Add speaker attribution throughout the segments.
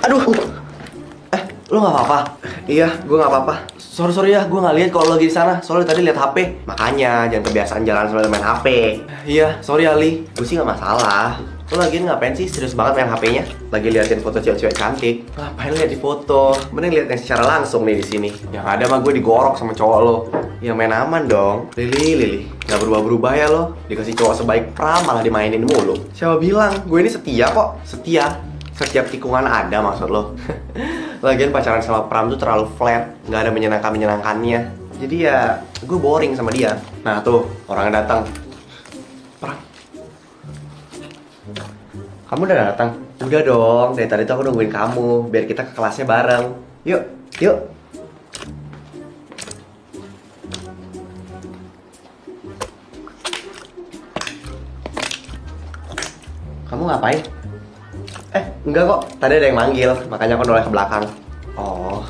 Speaker 1: Aduh. Lu nggak apa-apa? Iya, gue nggak apa-apa. Sorry ya, gue nggak lihat kalau lo lagi di sana. Soalnya tadi lihat HP. Makanya jangan kebiasaan jalan sambil main HP. Iya, sorry Ali. Gue sih nggak masalah. Lo lagi ngapain sih? Serius banget main HP-nya? Lagi liatin foto cewek-cewek cantik. Ngapain lihat di foto? Mending lihat yang secara langsung nih di sini. Yang ada mah gue digorok sama cowok lo. Ya main aman dong. Lili, nggak berubah-berubah ya lo. Dikasih cowok sebaik Pram malah dimainin mulu. Siapa bilang? Gue ini setia kok. Setia. Setiap tikungan ada maksud lo. Lagian pacaran sama Pram tuh terlalu flat, nggak ada menyenangkannya. Jadi ya gue boring sama dia. Nah tuh orangnya datang. Pram, kamu udah datang? Udah dong, dari tadi tuh aku nungguin kamu biar kita ke kelasnya bareng. Yuk. Kamu ngapain? Enggak kok, tadi ada yang manggil, makanya aku noleh ke belakang. Oh.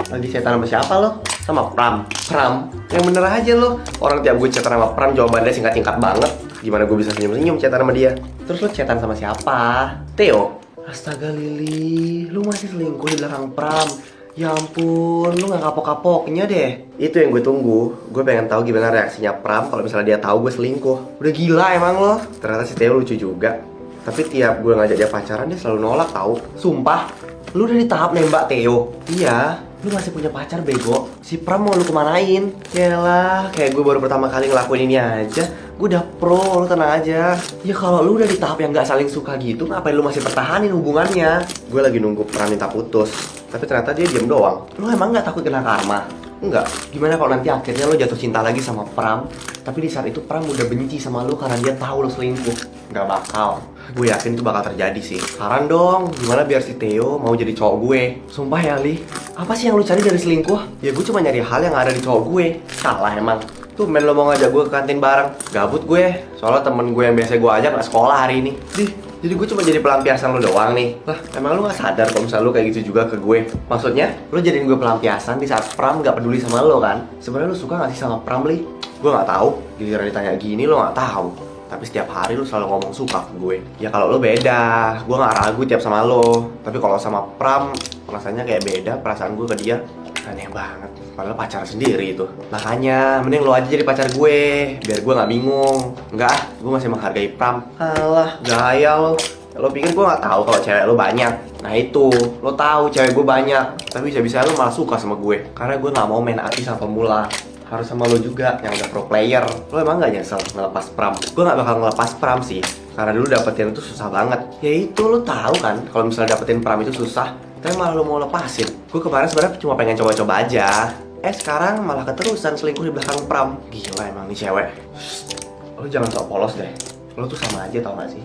Speaker 1: Lagi chatan sama siapa lo? Sama Pram? Pram? Yang bener aja lo. Orang tiap gue chatan sama Pram jawabannya singkat-singkat banget. Gimana gue bisa senyum-senyum chatan sama dia? Terus lo chatan sama siapa? Theo? Astaga Lili, lu masih selingkuh di belakang Pram. Ya ampun, lu gak kapok-kapoknya deh. Itu yang gue tunggu. Gue pengen tahu gimana reaksinya Pram kalau misalnya dia tahu gue selingkuh. Udah gila emang lo. Ternyata si Theo lucu juga. Tapi tiap gue ngajak dia pacaran dia selalu nolak tahu. Sumpah, lu udah di tahap nembak Theo. Iya, lu masih punya pacar bego. Si Pram mau lu kemanain? Yalah, kayak gue baru pertama kali ngelakuin ini aja. Gue udah pro, lu tenang aja. Ya kalau lu udah di tahap yang gak saling suka gitu, ngapain lu masih pertahanin hubungannya? Gue lagi nunggu Pram minta putus. Tapi ternyata dia diem doang. Lu emang gak takut kena karma? Enggak. Gimana kalau nanti akhirnya lu jatuh cinta lagi sama Pram, tapi di saat itu Pram udah benci sama lu karena dia tahu lu selingkuh? Gak bakal. Gue yakin itu bakal terjadi sih. Saran dong, gimana biar si Theo mau jadi cowok gue? Sumpah ya Li, apa sih yang lu cari dari selingkuh? Ya gue cuma nyari hal yang ada di cowok gue. Salah emang. Tuh men lo mau ngajak gue ke kantin bareng. Gabut gue, soalnya temen gue yang biasa gue ajak gak sekolah hari ini. Jadi gue cuma jadi pelampiasan lo doang nih. Lah, emang lo gak sadar kalau misalnya lo kayak gitu juga ke gue? Maksudnya, lo jadiin gue pelampiasan di saat Pram gak peduli sama lo kan? Sebenarnya lo suka gak sih sama Pram, Li? Gue gak tahu. Giliran ditanya gini lo gak tahu. Tapi setiap hari lo selalu ngomong suka ke gue. Ya kalau lo beda, gue gak ragu tiap sama lo. Tapi kalau sama Pram, rasanya kayak beda perasaan gue ke dia. Aneh banget. Padahal pacar sendiri itu. Makanya, mending lo aja jadi pacar gue. Biar gue gak bingung. Enggak, gue masih menghargai Pram. Alah, gaya lo. Lo pikir gue gak tahu kalau cewek lo banyak? Nah itu, lo tahu cewek gue banyak. Tapi bisa-bisa lo malah suka sama gue. Karena gue gak mau main api sama pemula. Harus sama lo juga, yang udah pro player. Lo emang gak nyesel ngelepas Pram? Gue gak bakal ngelepas Pram sih. Karena dulu dapetin itu susah banget. Ya itu, lo tahu kan kalau misalnya dapetin Pram itu susah. Tapi malah lo mau lepasin. Gue kemarin sebenarnya cuma pengen coba-coba aja. Sekarang malah keterusan selingkuh di belakang Pram. Gila emang nih cewek. Lo jangan sok polos deh. Lo tuh sama aja tau gak sih?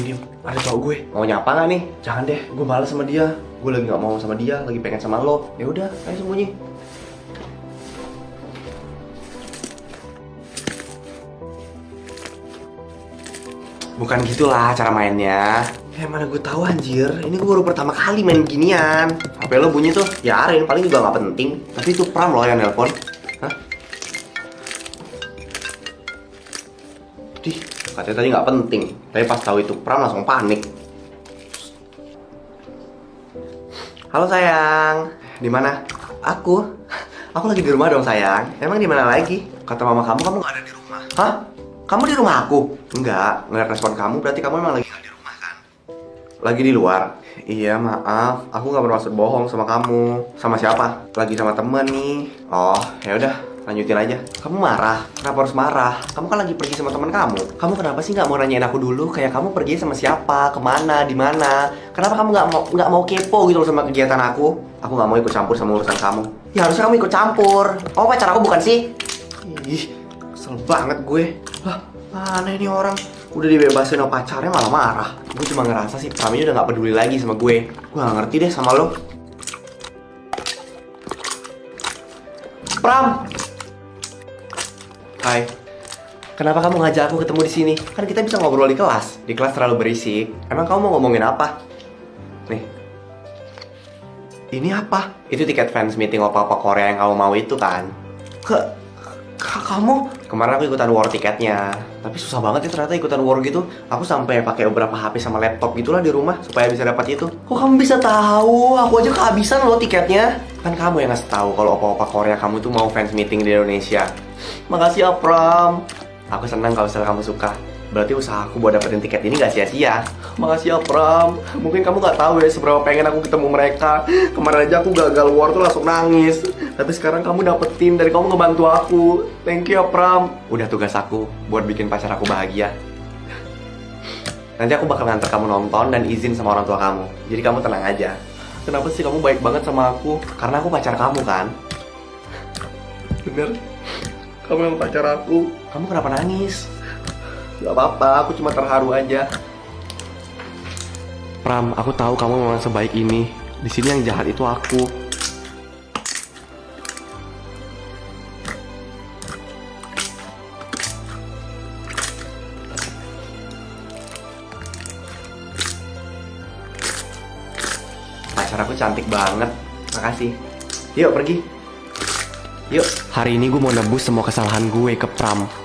Speaker 1: Diam, ada cowok gue. Mau nyapa gak nih? Jangan deh, gue males sama dia. Gue lagi gak mau sama dia, lagi pengen sama lo. Ya udah, ayo sembunyi. Bukan gitulah cara mainnya. Mana gue tahu anjir. Ini gue baru pertama kali main ginian. HP lo bunyi tuh, ya Arin paling juga gak penting. Tapi itu Pram lo yang nelpon. Hah? Dih, katanya tadi gak penting. Tapi pas tahu itu Pram langsung panik. Halo sayang, di mana? Aku lagi di rumah dong sayang. Emang di mana lagi? Kata mama kamu gak ada di rumah. Hah? Kamu di rumah aku? Enggak, ngeliat respon kamu berarti kamu emang lagi gak di rumah kan? Lagi di luar? Iya maaf, aku gak bermaksud bohong sama kamu. Sama siapa? Lagi sama temen nih. Oh, ya udah, lanjutin aja. Kamu marah? Kenapa harus marah? Kamu kan lagi pergi sama teman kamu. Kamu kenapa sih nggak mau nanyain aku dulu? Kayak kamu pergi sama siapa, kemana, di mana? Kenapa kamu nggak mau kepo gitu loh sama kegiatan aku? Aku nggak mau ikut campur sama urusan kamu. Ya harusnya kamu ikut campur. Oh pacar aku bukan sih? Ih, kesel banget gue. Lah, mana ini orang? Udah dibebasin sama pacarnya malah marah. Gue cuma ngerasa sih Pram ini udah gak peduli lagi sama gue. Gue gak ngerti deh sama lo. Pram! Hai. Kenapa kamu ngajak aku ketemu di sini? Kan kita bisa ngobrol di kelas. Di kelas terlalu berisik. Emang kamu mau ngomongin apa? Nih. Ini apa? Itu tiket fans meeting opa-opa Korea yang kamu mau itu kan? Kamu Kemarin aku ikutan war tiketnya, tapi susah banget ya ternyata ikutan war gitu. Aku sampai pakai beberapa HP sama laptop gitulah di rumah supaya bisa dapat itu. Kok kamu bisa tahu? Aku aja kehabisan loh tiketnya. Kan kamu yang ngasih tahu kalau opa-opa Korea kamu tuh mau fans meeting di Indonesia. Makasih ya Pram. Aku senang kalau misalnya kamu suka. Berarti usahaku buat dapetin tiket ini gak sia-sia. Makasih ya Pram. Mungkin kamu gak tahu ya seberapa pengen aku ketemu mereka. Kemarin aja aku gagal war tuh langsung nangis. Tapi sekarang kamu dapetin dan kamu ngebantu aku. Thank you ya Pram. Udah tugas aku buat bikin pacar aku bahagia. Nanti aku bakal nganter kamu nonton dan izin sama orang tua kamu. Jadi kamu tenang aja. Kenapa sih kamu baik banget sama aku? Karena aku pacar kamu kan? Bener? Kamu yang pacar aku. Kamu kenapa nangis? Gak apa-apa, aku cuma terharu aja. Pram, aku tahu kamu memang sebaik ini. Di sini yang jahat itu aku. Pacar aku cantik banget. Makasih. Yuk pergi. Yuk. Hari ini gue mau nebus semua kesalahan gue ke Pram.